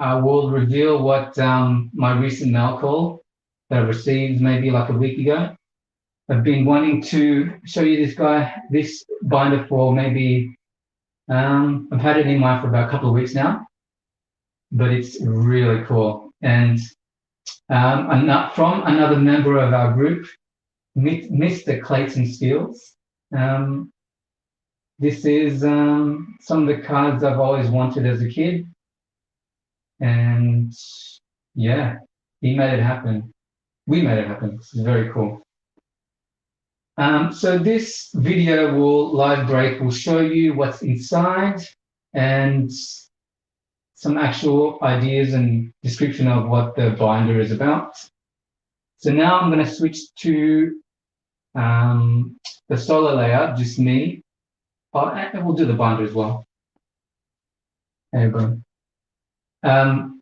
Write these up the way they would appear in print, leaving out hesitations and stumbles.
I will reveal what my recent mail call that I received maybe like a week ago. I've been wanting to show you this binder for maybe, I've had it in mind for about a couple of weeks now, but it's really cool. And from another member of our group, Mr. Clayton Steels. This is some of the cards I've always wanted as a kid. And yeah, he made it happen. We made it happen. This is very cool. So this video live break will show you what's inside and some actual ideas and description of what the binder is about. So now I'm going to switch to the solo layout, just me. Oh, and we'll do the binder as well. There you go.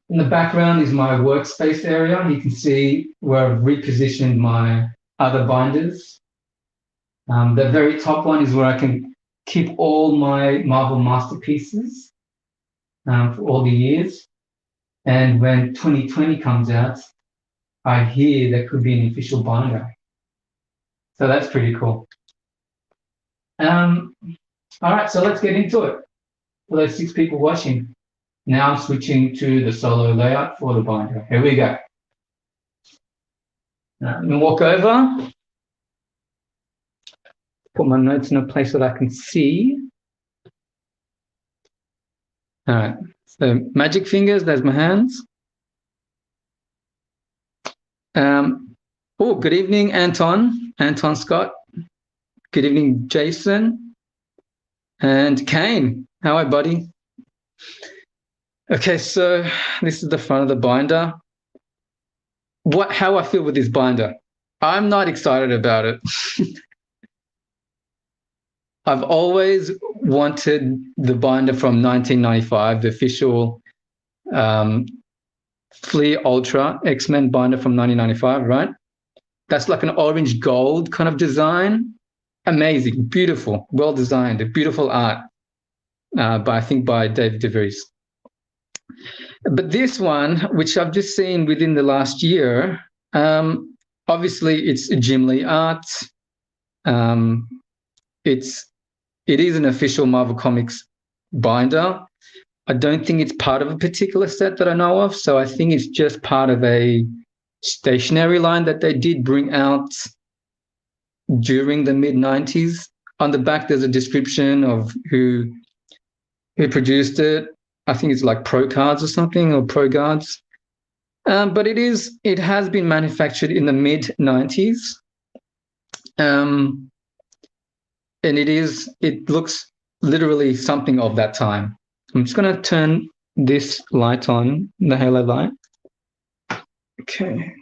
In the background is my workspace area. You can see where I've repositioned my other binders. The very top one is where I can keep all my Marvel masterpieces for all the years. And when 2020 comes out, I hear there could be an official binder. So that's pretty cool. All right, so let's get into it. For those 6 people watching, now I'm switching to the solo layout for the binder. Here we go. Now, I'm going to walk over. Put my notes in a place that I can see. All right, so magic fingers, there's my hands. Oh, good evening, Anton Scott. Good evening, Jason. And Kane, how are you, buddy? Okay, so this is the front of the binder. How I feel with this binder? I'm not excited about it. I've always wanted the binder from 1995, the official Flea Ultra X-Men binder from 1995, right? That's like an orange gold kind of design. Amazing, beautiful, well designed, beautiful art I think by David DeVries. But this one, which I've just seen within the last year, obviously it's Jim Lee art. It is an official Marvel Comics binder. I don't think it's part of a particular set that I know of, so I think it's just part of a stationery line that they did bring out during the mid-90s. On the back, there's a description of who produced it. I think it's like Pro Cards or something, or Pro Guards. But it has been manufactured in the mid-90s. And it looks literally something of that time. I'm just going to turn this light on, the halo light. Okay.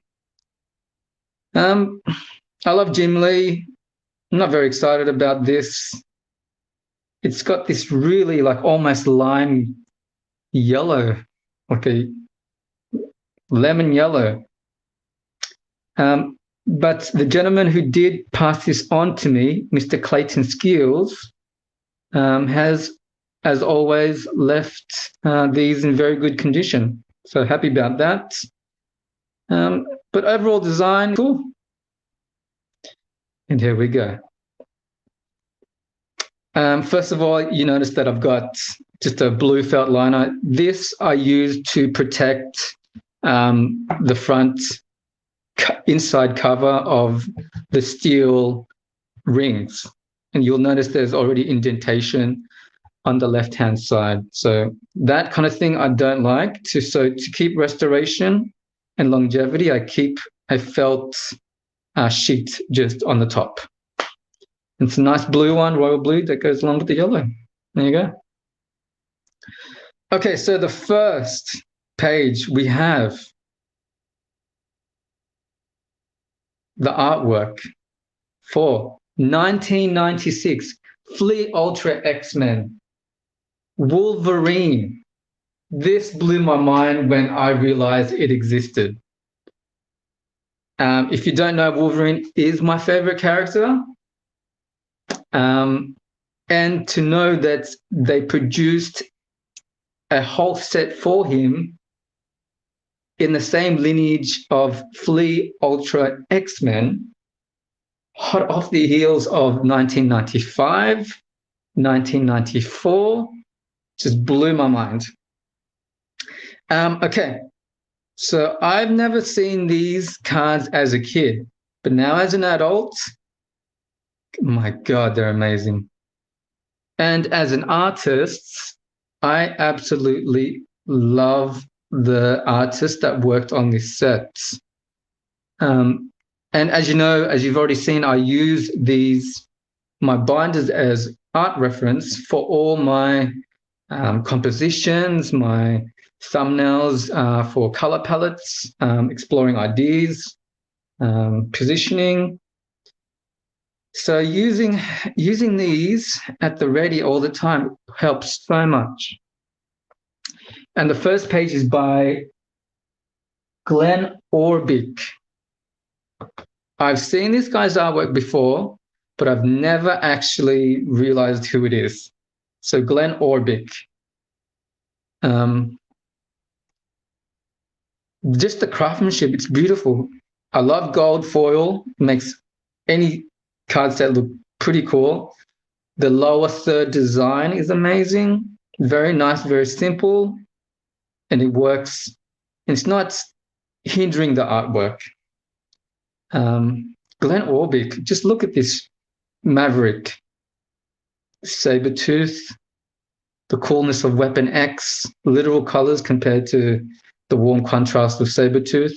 I love Jim Lee. I'm not very excited about this. It's got this really like almost lime yellow, like a lemon yellow. But the gentleman who did pass this on to me, Mr. Clayton Skills, has, as always, left these in very good condition. So happy about that. But overall design, cool. And here we go. First of all, you notice that I've got just a blue felt liner. This I use to protect the front inside cover of the steel rings. And you'll notice there's already indentation on the left-hand side. So that kind of thing I don't like. So to keep restoration and longevity, I keep a felt sheet just on the top. It's a nice blue one, royal blue, that goes along with the yellow. There you go. Okay, so the first page we have the artwork for 1996 Flea Ultra X-Men Wolverine. This blew my mind when I realized it existed. If you don't know, Wolverine is my favorite character. And to know that they produced a whole set for him in the same lineage of Flea Ultra X-Men, hot off the heels of 1995, 1994, just blew my mind. Okay, so I've never seen these cards as a kid, but now as an adult, my God, they're amazing. And as an artist, I absolutely love the artist that worked on this set. And as you know, as you've already seen, I use my binders as art reference for all my compositions, my thumbnails for color palettes, exploring ideas, positioning. So using these at the ready all the time helps so much. And the first page is by Glenn Orbick. I've seen this guy's artwork before, but I've never actually realized who it is. So Glenn Orbick. Just the craftsmanship, it's beautiful. I love gold foil, makes any card set look pretty cool. The lower third design is amazing, very nice, very simple, and it works. It's not hindering the artwork. Glenn Orbick, just look at this Maverick, Sabretooth, the coolness of Weapon X, literal colors compared to the warm contrast of Sabretooth.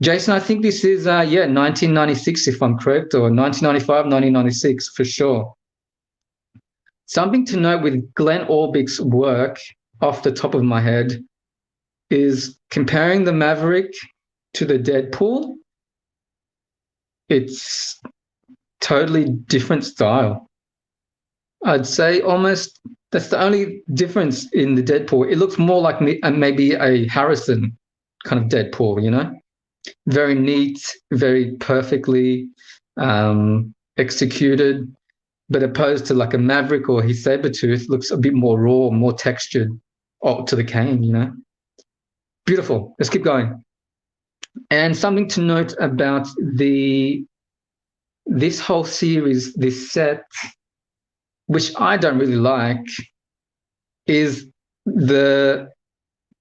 Jason, I think this is, 1996, if I'm correct, or 1995, 1996, for sure. Something to note with Glenn Orbick's work, off the top of my head, is comparing the Maverick to the Deadpool. It's totally different style. I'd say almost that's the only difference in the Deadpool. It looks more like maybe a Harrison kind of Deadpool, you know? Very neat, very perfectly executed, but opposed to like a Maverick or his Sabretooth, looks a bit more raw, more textured to the cane, you know? Beautiful. Let's keep going. And something to note about this whole series, this set, which I don't really like, is the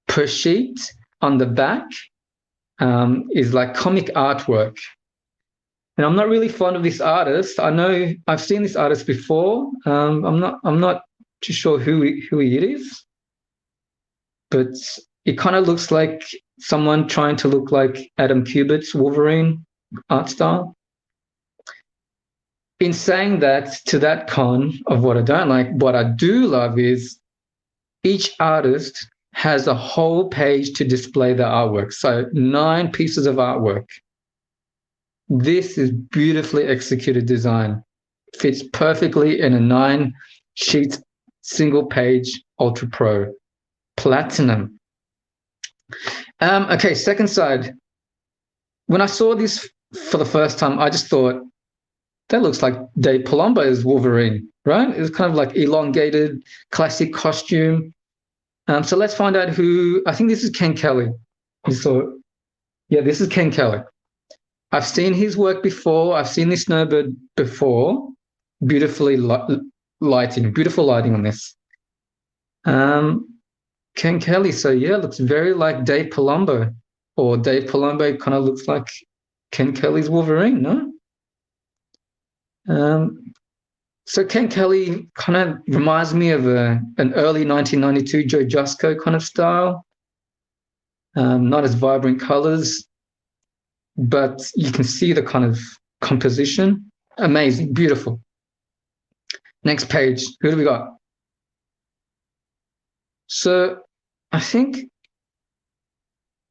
per sheet on the back is like comic artwork. And I'm not really fond of this artist. I know I've seen this artist before. I'm not too sure who it is, but it kind of looks like someone trying to look like Adam Kubert's Wolverine art style. In saying that, to that con of what I don't like, what I do love is each artist has a whole page to display their artwork. So 9 pieces of artwork. This is beautifully executed design. Fits perfectly in a 9-sheet, single page Ultra Pro. Platinum. Okay, second side. When I saw this for the first time, I just thought, that looks like Dave Palumbo's Wolverine, right? It's kind of like elongated, classic costume. So let's find out who. I think this is Ken Kelly. So, yeah, this is Ken Kelly. I've seen his work before. I've seen this snowbird before. Beautiful lighting on this. Ken Kelly. So yeah, looks very like Dave Palumbo, or Dave Palumbo kind of looks like Ken Kelly's Wolverine, no? So Ken Kelly kind of reminds me of an early 1992 Joe Jusko kind of style. Not as vibrant colors, but you can see the kind of composition. Amazing, beautiful. Next page, who do we got? So I think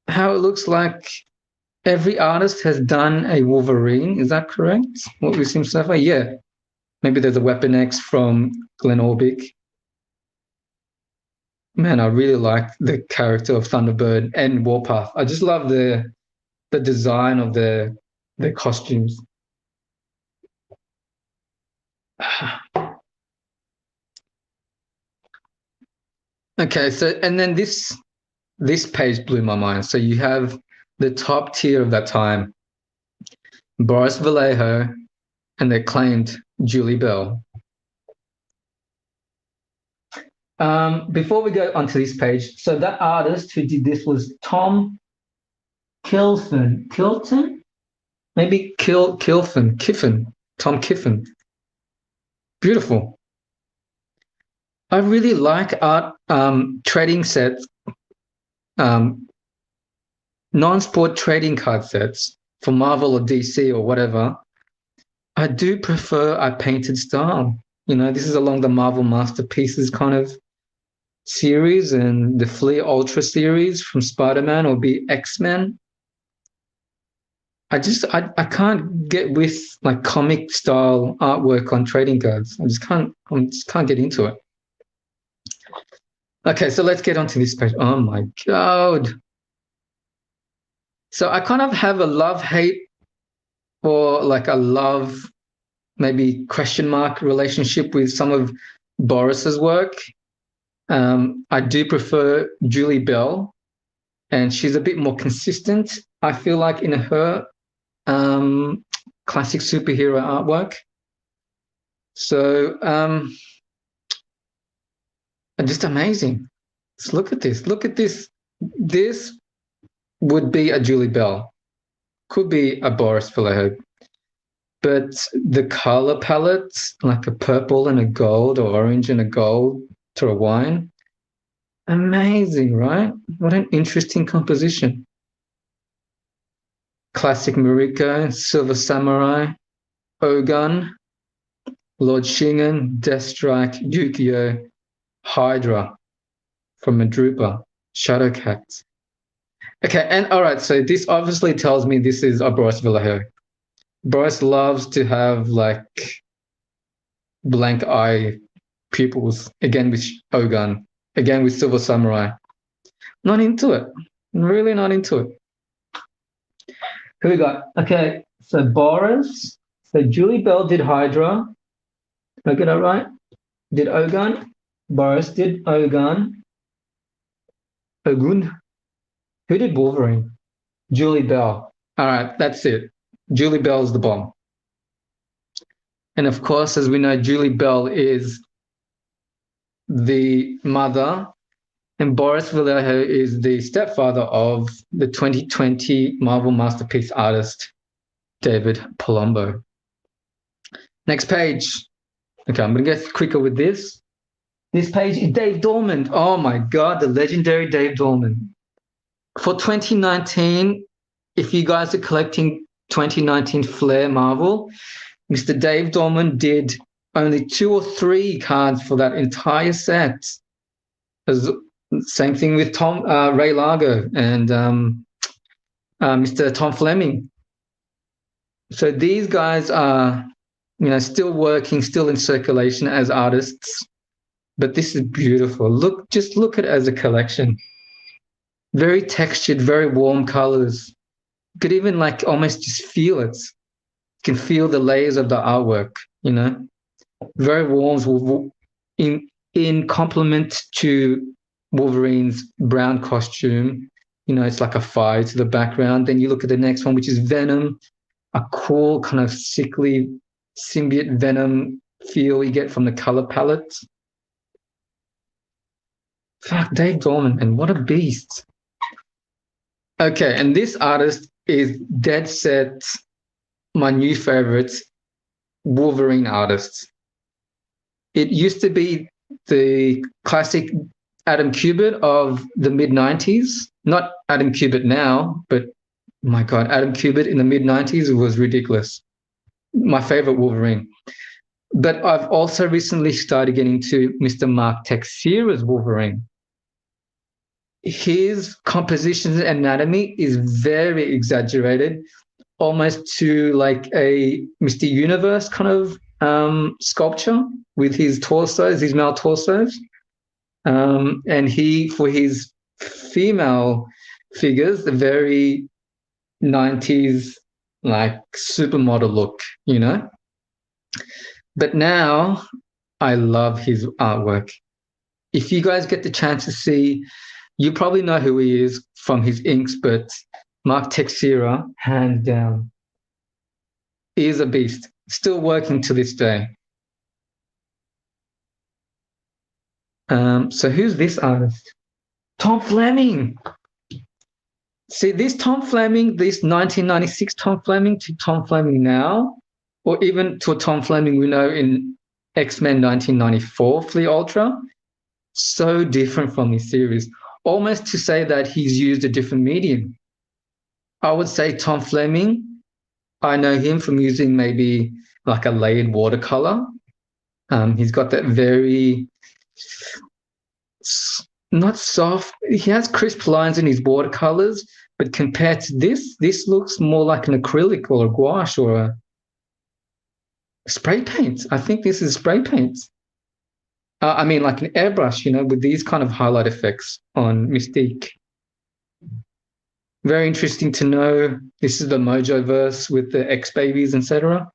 how it looks like every artist has done a Wolverine. Is that correct? What we've seen so far? Yeah. Maybe there's a Weapon X from Glenn Orbick. Man, I really like the character of Thunderbird and Warpath. I just love the design of their costumes. Okay, so and then this this page blew my mind. So you have the top tier of that time, Boris Vallejo, and the acclaimed Julie Bell. Before we go onto this page, so that artist who did this was Tom Kiffin, Tom Kiffin. Beautiful. I really like art trading sets, non-sport trading card sets for Marvel or DC or whatever. I do prefer a painted style. This is along the Marvel Masterpieces kind of series and the Fleer Ultra series from Spider-Man or be X-Men. I can't get with like comic style artwork on trading cards. I just can't get into it. Okay, so let's get onto this page. Oh my God. So I kind of have a love-hate or like a love, maybe question mark relationship with some of Boris's work. I do prefer Julie Bell, and she's a bit more consistent, I feel like, in her classic superhero artwork. So just amazing. Let's look at this. Look at this. This would be a Julie Bell. Could be a Boris Vallejo. But the color palettes, like a purple and a gold or orange and a gold to a wine, amazing, right? What an interesting composition. Classic Mariko, Silver Samurai, Ogun, Lord Shingen, Deathstrike, Yu-Gi-Oh!, Hydra from Madrupa, Shadowcat. Okay, and all right, so this obviously tells me this is a Boris Vallejo. Boris loves to have like blank eye pupils, again with Ogun, again with Silver Samurai. Not into it. Really not into it. Who we got? Okay, so Boris. So Julie Bell did Hydra. Did I get that right? Did Ogun. Boris did Ogun. Ogun. Who did Wolverine? Julie Bell. All right, that's it. Julie Bell's the bomb. And of course, as we know, Julie Bell is the mother, and Boris Vallejo is the stepfather of the 2020 Marvel Masterpiece artist, David Palumbo. Next page. Okay, I'm going to get quicker with this. This page is Dave Dorman. Oh my God, the legendary Dave Dorman. For 2019, if you guys are collecting 2019 Flair Marvel, Mr. Dave Dorman did only 2 or 3 cards for that entire set. Same thing with Ray Largo and Mr. Tom Fleming. So these guys are, still working, still in circulation as artists. But this is beautiful. Just look at it as a collection. Very textured, very warm colors. You could even like almost just feel it. You can feel the layers of the artwork, Very warm in complement to Wolverine's brown costume. It's like a fire to the background. Then you look at the next one, which is Venom, a cool kind of sickly symbiote Venom feel you get from the color palette. Fuck, Dave Dorman, man, what a beast. Okay, and this artist is dead set my new favorite Wolverine artist. It used to be the classic Adam Kubert of the mid-90s. Not Adam Kubert now, but my God, Adam Kubert in the mid-90s was ridiculous. My favorite Wolverine. But I've also recently started getting to Mr. Mark Texeira's Wolverine. His composition and anatomy is very exaggerated, almost to like a Mr. Universe kind of sculpture with his torsos, his male torsos. And he, for his female figures, the very 90s like supermodel look, But now I love his artwork. If you guys get the chance to see You probably know who he is from his inks, but Mark Texeira, hands down, is a beast. Still working to this day. So who's this artist? Tom Fleming. See, this Tom Fleming, this 1996 Tom Fleming to Tom Fleming now, or even to a Tom Fleming we know in X-Men 1994 Fleet Ultra, so different from this series. Almost to say that he's used a different medium. I would say Tom Fleming, I know him from using maybe like a layered watercolor. He's got that very, not soft, he has crisp lines in his watercolors, but compared to this looks more like an acrylic or a gouache or a spray paint. I think this is spray paint. I mean, like an airbrush, with these kind of highlight effects on Mystique. Very interesting to know. This is the Mojo verse with the X babies, etc.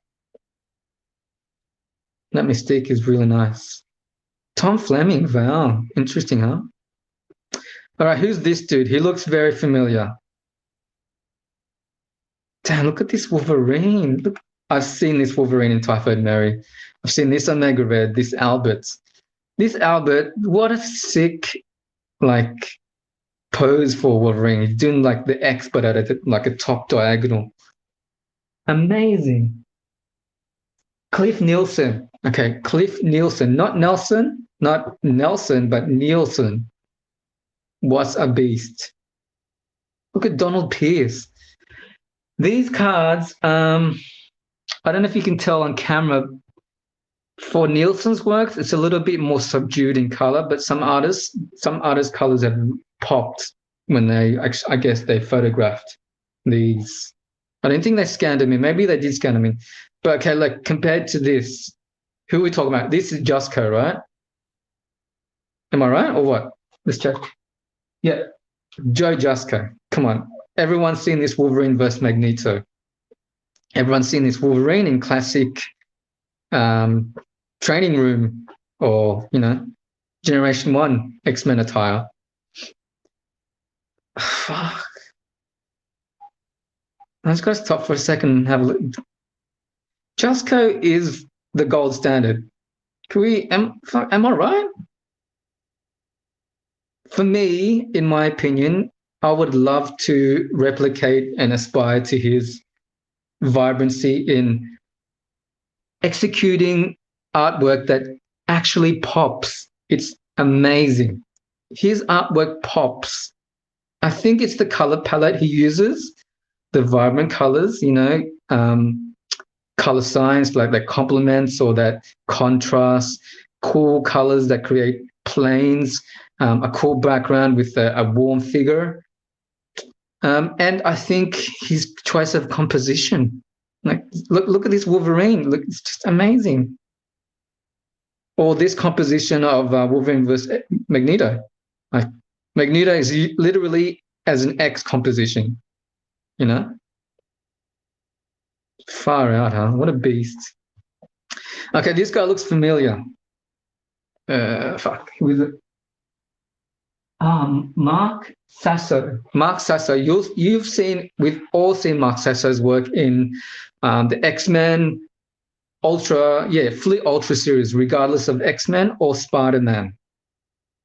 That Mystique is really nice. Tom Fleming, wow, interesting, huh? All right, who's this dude? He looks very familiar. Damn, look at this Wolverine. Look, I've seen this Wolverine in Typhoid Mary. I've seen this Omega Red, this Albert. This Albert, what a sick, pose for Wolverine. He's doing like the X, but at a top diagonal. Amazing. Cliff Nielsen. Okay, Cliff Nielsen, not Nelson, but Nielsen. Was a beast. Look at Donald Pierce. These cards, I don't know if you can tell on camera, for Nielsen's works, it's a little bit more subdued in color, but some artists' colors have popped when I guess they photographed these. I don't think they scanned them in. Maybe they did scan them in. But okay, compared to this, who are we talking about? This is Jusko, right? Am I right or what? Let's check. Yeah, Joe Jusko. Come on. Everyone's seen this Wolverine versus Magneto. Everyone's seen this Wolverine in classic training room or, Generation 1 X-Men attire. Fuck. I just got to stop for a second and have a look. Jusko is the gold standard. Am I right? For me, in my opinion, I would love to replicate and aspire to his vibrancy in executing artwork that actually pops. It's amazing. His artwork pops. I think it's the color palette he uses, the vibrant colors, color science, like that complements or that contrast, cool colors that create planes, a cool background with a warm figure. And I think his choice of composition, look at this Wolverine. Look, it's just amazing. Or this composition of Wolverine versus Magneto. Magneto is literally as an X composition, Far out, huh? What a beast. Okay, this guy looks familiar. Who is it? Mark Sasso. Mark Sasso. We've all seen Mark Sasso's work in the X-Men Fleet Ultra series, regardless of X-Men or Spider-Man.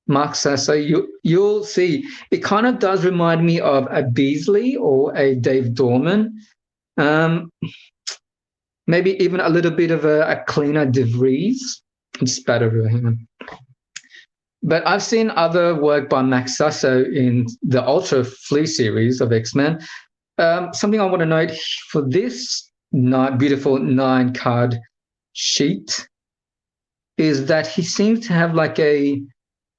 Mark Sasso, you'll see. It kind of does remind me of a Beasley or a Dave Dorman. Maybe even a little bit of a cleaner DeVries. Spatter him. But I've seen other work by Max Sasso in the Ultra Flea series of X-Men. Something I want to note for this beautiful 9-card sheet is that he seems to have like a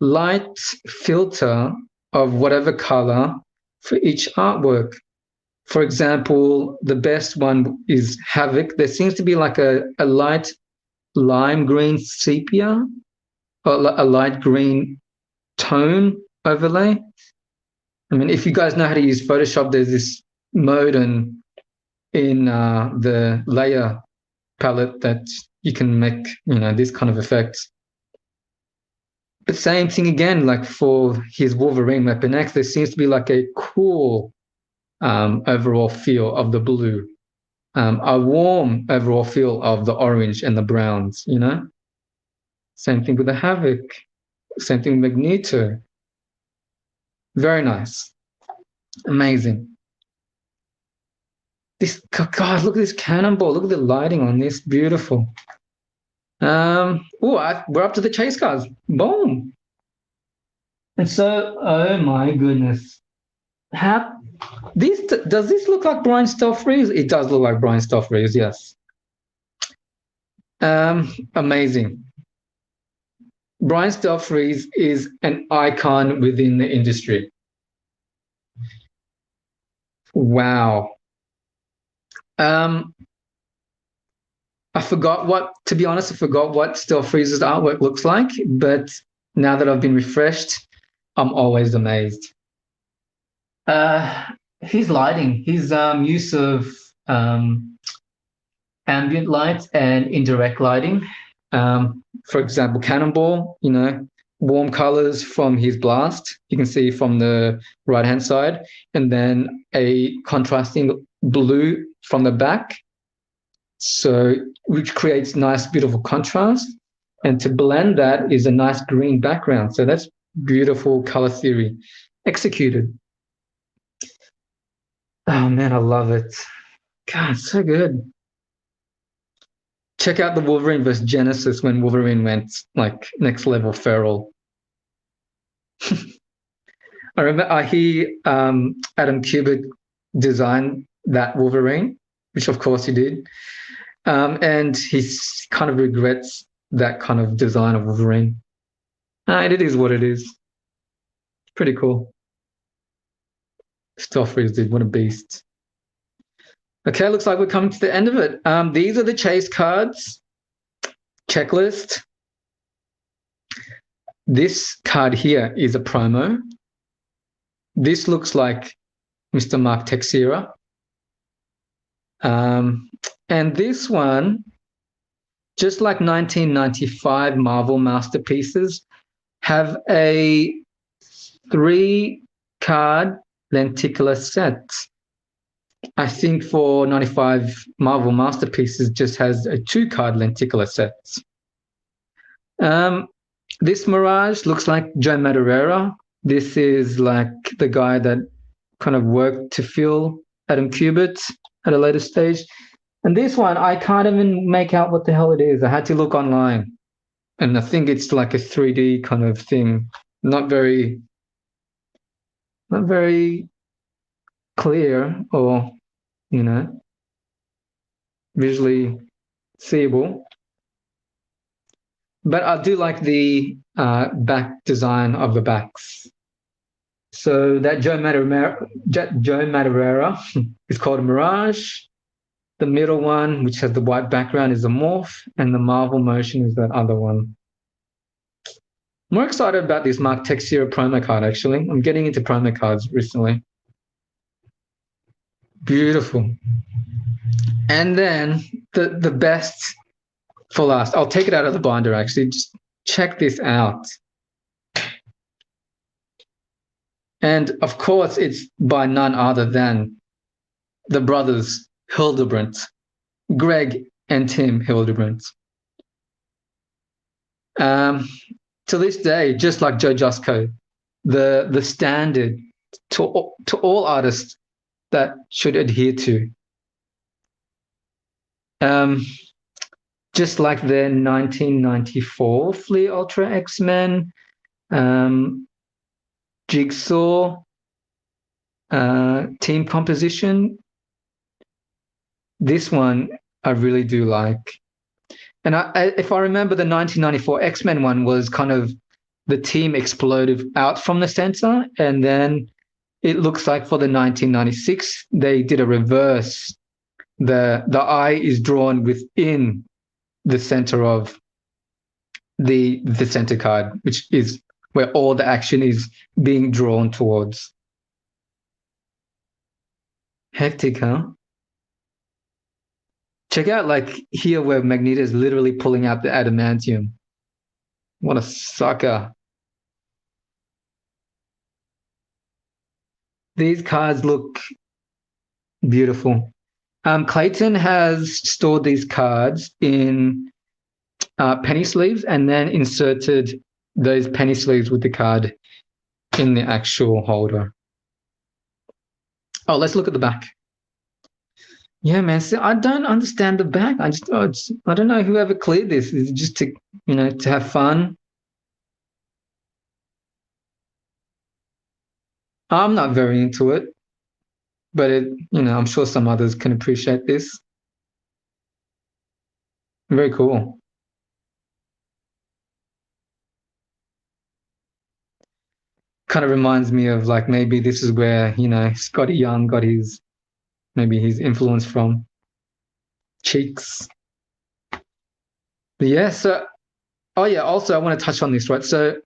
light filter of whatever color for each artwork. For example, the best one is Havoc. There seems to be like a light lime green sepia, or a light green tone overlay. I mean, if you guys know how to use Photoshop, there's this mode in the layer palette that you can make, this kind of effects. But same thing again, like for his Wolverine Weapon X, there seems to be like a cool overall feel of the blue, a warm overall feel of the orange and the browns, you know? Same thing with the Havoc, same thing with Magneto. Very nice. Amazing. This, God, look at this cannonball. Look at the lighting on this. Beautiful. We're up to the chase cars. Boom. And so, oh my goodness. How this does this look like Brian Stelfreeze? It does look like Brian Stelfreeze, yes. Amazing. Brian Stelfreeze is an icon within the industry. Wow. To be honest, I forgot what Stelfreeze's artwork looks like, but now that I've been refreshed, I'm always amazed. His lighting, his use of ambient light and indirect lighting. For example, Cannonball, you know, warm colors from his blast, you can see from the right-hand side, and then a contrasting blue from the back. So, which creates nice, beautiful contrast. And to blend that is a nice green background. So that's beautiful color theory executed. Oh man, I love it. God, so good. Check out the Wolverine vs. Genesis when Wolverine went like next level feral. I remember Adam Kubert designed that Wolverine, which of course he did. And he kind of regrets that kind of design of Wolverine. It is what it is. Pretty cool. Stelfreeze did, what a beast. Okay, looks like we're coming to the end of it. These are the chase cards. Checklist. This card here is a promo. This looks like Mr. Mark Texeira. And this one, just like 1995 Marvel Masterpieces, have a 3-card lenticular set. I think for 95 Marvel Masterpieces just has a 2-card lenticular set. This Mirage looks like Joe Madureira. This is like the guy that kind of worked to fill Adam Kubert at a later stage. And this one, I can't even make out what the hell it is. I had to look online. And I think it's like a 3D kind of thing. Not very clear or, you know, visually seeable. But I do like the back design of the backs. So that Joe Madureira is called a Mirage. The middle one, which has the white background, is a Morph, and the Marvel Motion is that other one. More excited about this Mark Texeira promo card, actually. I'm getting into promo cards recently. Beautiful. And then the best for last. I'll take it out of the binder, actually. Just check this out. And of course, it's by none other than the brothers Hildebrandt, Greg and Tim Hildebrandt. To this day, just like Joe Jusko, the standard to all artists that should adhere to. Just like their 1994 Flea Ultra X-Men, Jigsaw, team composition. This one I really do like. And if I remember, the 1994 X-Men one was kind of the team exploded out from the center, and then it looks like for the 1996 they did a reverse. The eye is drawn within the center of the center card, which is where all the action is being drawn towards. Hectic, huh? Check out like here where Magneto is literally pulling out the adamantium. What a sucker. These cards look beautiful. Clayton has stored these cards in penny sleeves and then inserted those penny sleeves with the card in the actual holder. Oh, let's look at the back. Yeah, man. See, I don't understand the back. I don't know whoever cleared this. Is it just to, to have fun? I'm not very into it, but I'm sure some others can appreciate this. Very cool. Kind of reminds me of like maybe this is where, Scotty Young got his influence from. Cheeks. But yeah, oh yeah, also I want to touch on this, right? So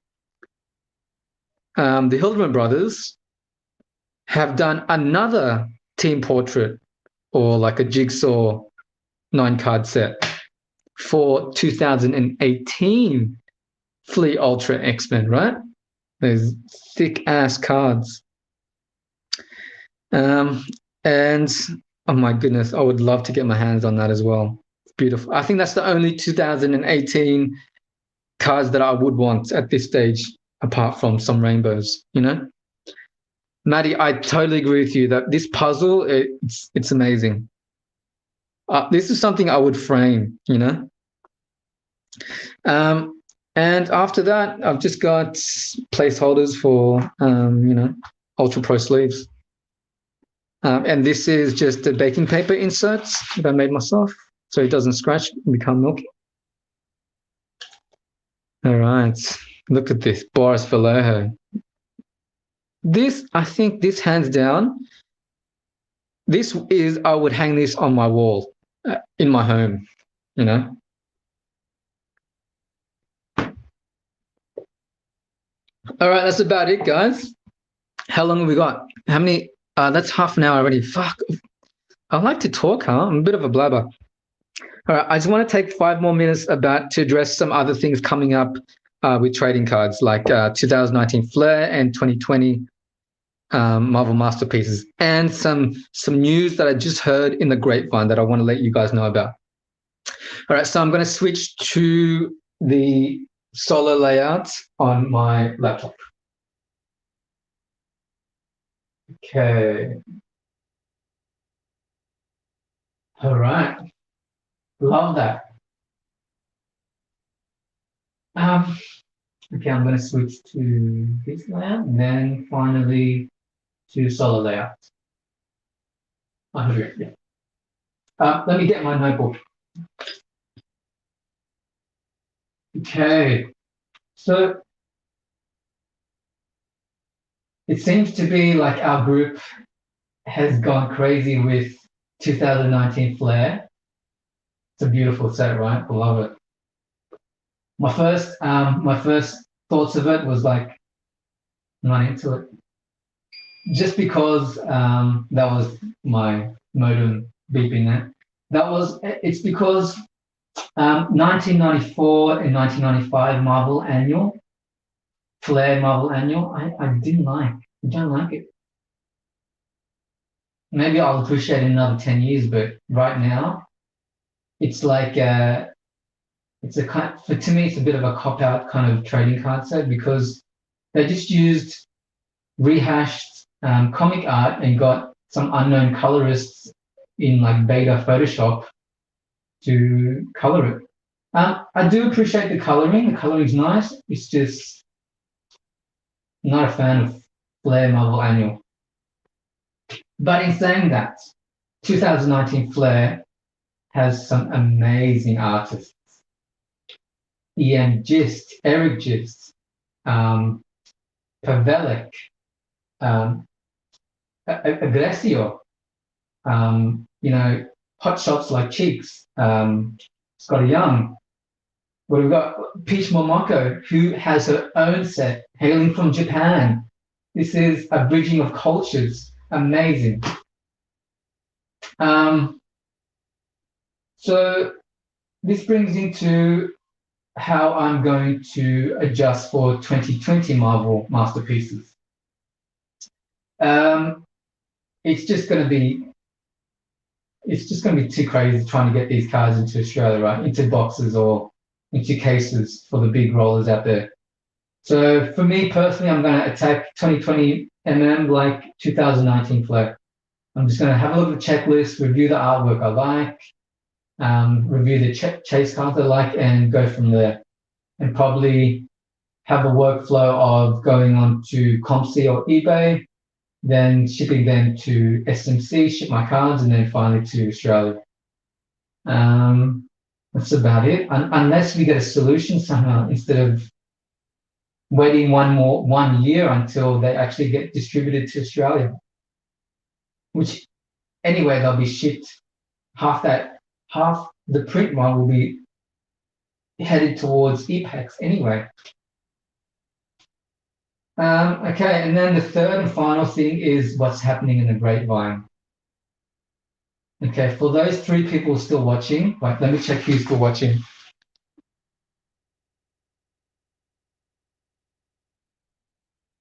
the Hildebrand brothers have done another team portrait or like a jigsaw 9-card set for 2018 Fleet Ultra X-Men, right? Those thick ass cards. And oh my goodness, I would love to get my hands on that as well. It's beautiful. I think that's the only 2018 cards that I would want at this stage, apart from some rainbows, Maddie, I totally agree with you that this puzzle, it's amazing. This is something I would frame, and after that, I've just got placeholders for, Ultra Pro sleeves. And this is just the baking paper inserts that I made myself, so it doesn't scratch and become milky. All right, look at this, Boris Vallejo. I think this hands down, I would hang this on my wall in my home, All right, that's about it, guys. How long have we got? How many? That's half an hour already. Fuck. I like to talk, huh? I'm a bit of a blabber. All right, I just want to take 5 more minutes to address some other things coming up with trading cards, like 2019 Flair and 2020 Marvel Masterpieces, and some news that I just heard in the grapevine that I want to let you guys know about. All right, so I'm going to switch to the solo layout on my laptop. Okay. All right. Love that. Okay, I'm going to switch to this layout and then finally to solo layout. 100, yeah. Let me get my notebook. Okay, so it seems to be like our group has gone crazy with 2019 Flair. It's a beautiful set, right? I love it. My first thoughts of it was like, not into it. Just because that was my modem beeping there. It's because 1994 and 1995 Marvel Annual, Flair Marvel Annual, I didn't like. I don't like it. Maybe I'll appreciate it in another 10 years, but right now, it's like to me, it's a bit of a cop-out kind of trading card set because they just used rehashed comic art and got some unknown colorists in like beta Photoshop to color it. I do appreciate the coloring. The coloring's nice. It's just not a fan of Flair Marvel Annual. But in saying that, 2019 Flair has some amazing artists. Ian Gist, Eric Gist, Pavelic, Agresio, hot shots like Cheeks, Scotty Young. But we've got Peach Momoko, who has her own set, hailing from Japan. This is a bridging of cultures. Amazing. So this brings into how I'm going to adjust for 2020 Marvel Masterpieces. It's just going to be too crazy trying to get these cards into Australia, right? Into boxes or into cases for the big rollers out there. So for me personally, I'm going to attack 2020 like 2019 flag. I'm just going to have a look at the checklist, review the artwork I like, review the chase cards I like, and go from there. And probably have a workflow of going on to ComC or eBay, then shipping them to SMC, ship my cards, and then finally to Australia. That's about it. Unless we get a solution somehow, instead of waiting 1 year until they actually get distributed to Australia, which anyway they'll be shipped. Half the print one will be headed towards EPACs anyway. Okay, and then the third and final thing is what's happening in the grapevine. Okay, for those 3 people still watching, like, let me check who's still watching.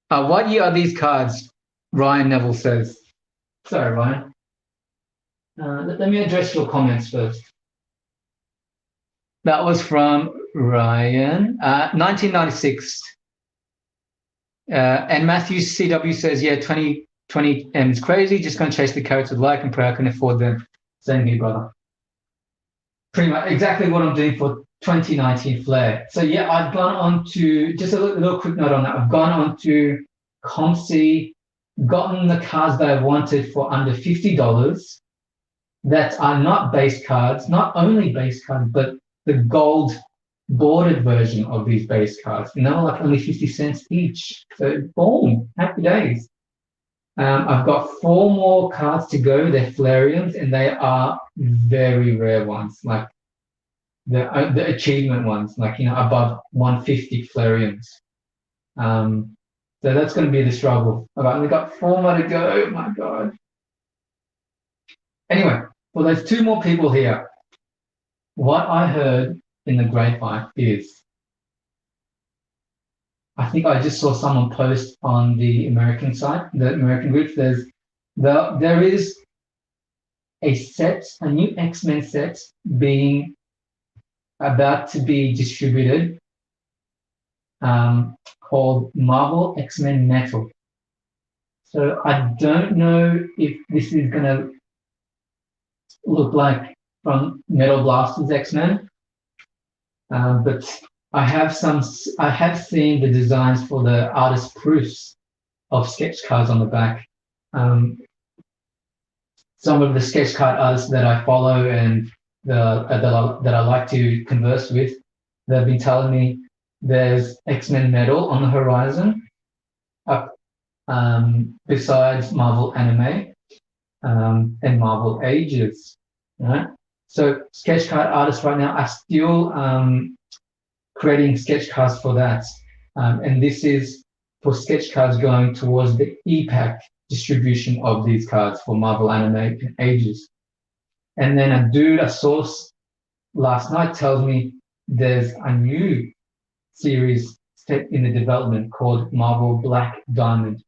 What year are these cards? Ryan Neville says. Sorry, Ryan. Let me address your comments first. That was from Ryan, 1996. And Matthew CW says, yeah, 2020 is crazy. Just going to chase the carrots with like and pray I can afford them. Same here, brother. Pretty much exactly what I'm doing for 2019 Flair. So yeah, I've gone on to, just a little quick note on that. I've gone on to ComC, gotten the cards that I wanted for under $50 that are not base cards, not only base cards, but the gold bordered version of these base cards. And they were like only 50 cents each. So boom, happy days. I've got 4 more cards to go. They're Flareons, and they are very rare ones, like the achievement ones, like, above 150 Flareons. So that's going to be the struggle. I've only got 4 more to go. Oh my God. Anyway, for those 2 more people here, what I heard in the grapevine is, I think I just saw someone post on the American site, the American group. There is a new X-Men set being about to be distributed, called Marvel X-Men Metal. So I don't know if this is going to look like from Metal Blasters X-Men, but I have seen the designs for the artist proofs of sketch cards on the back. Some of the sketch card artists that I follow and that I like to converse with, they've been telling me there's X-Men Metal on the horizon, besides Marvel Anime and Marvel Ages. Right? So sketch card artists right now are still creating sketch cards for that. And this is for sketch cards going towards the EPAC distribution of these cards for Marvel Anime and Ages. And then a source last night tells me there's a new series set in the development called Marvel Black Diamond.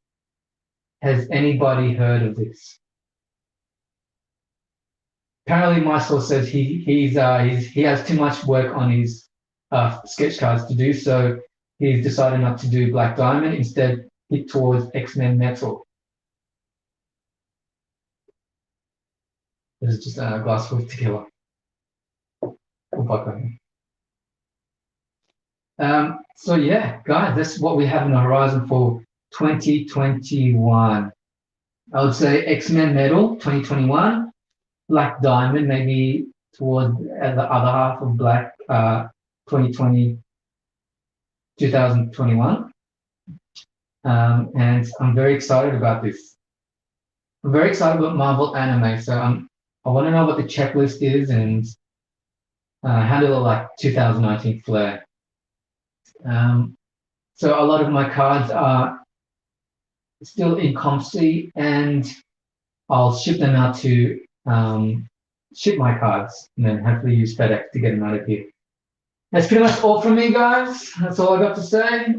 Has anybody heard of this? Apparently, my source says he has too much work on his sketch cards to do, so he's decided not to do Black Diamond, instead hit towards X-Men Metal. This is just a glass full of tequila. So yeah, guys, that's what we have on the horizon for 2021. I would say X-Men Metal 2021, Black Diamond maybe toward the other half of Black 2021. And I'm very excited about this. I'm very excited about Marvel Anime. So I want to know what the checklist is and handle it like 2019 Flair. So a lot of my cards are still in ComC, and I'll ship them out to ship my cards and then hopefully use FedEx to get them out of here. That's pretty much all from me, guys. That's all I got to say.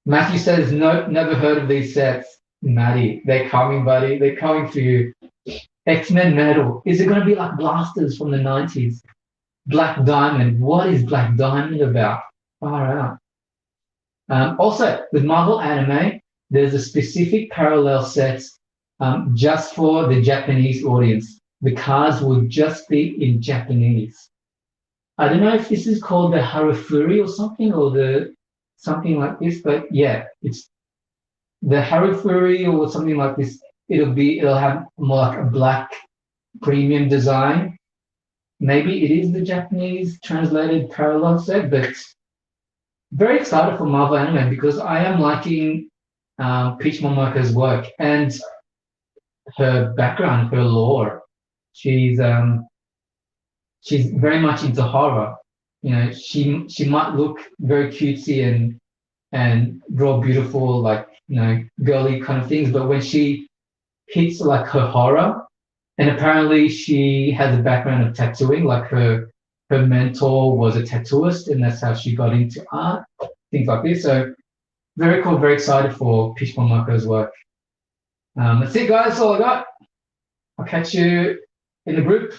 Matthew says, no, never heard of these sets. Maddie, they're coming, buddy. They're coming for you. X-Men Metal. Is it going to be like Blasters from the 90s? Black Diamond. What is Black Diamond about? Far out. Also, with Marvel Anime, there's a specific parallel set just for the Japanese audience. The cards will just be in Japanese. I don't know if this is called the Harufuri or something, or the something like this, but yeah, it's the Harufuri or something like this. It'll have more like a black premium design. Maybe it is the Japanese translated parallel set, but very excited for Marvel Anime because I am liking Peach Momoko's work and her background, her lore. She's she's very much into horror. You know, she might look very cutesy and draw beautiful, like, you know, girly kind of things, but when she hits like her horror, and apparently she has a background of tattooing, like her mentor was a tattooist, and that's how she got into art, things like this. So very cool, very excited for Peach Momoko's work. That's it, guys. That's all I got. I'll catch you in the group.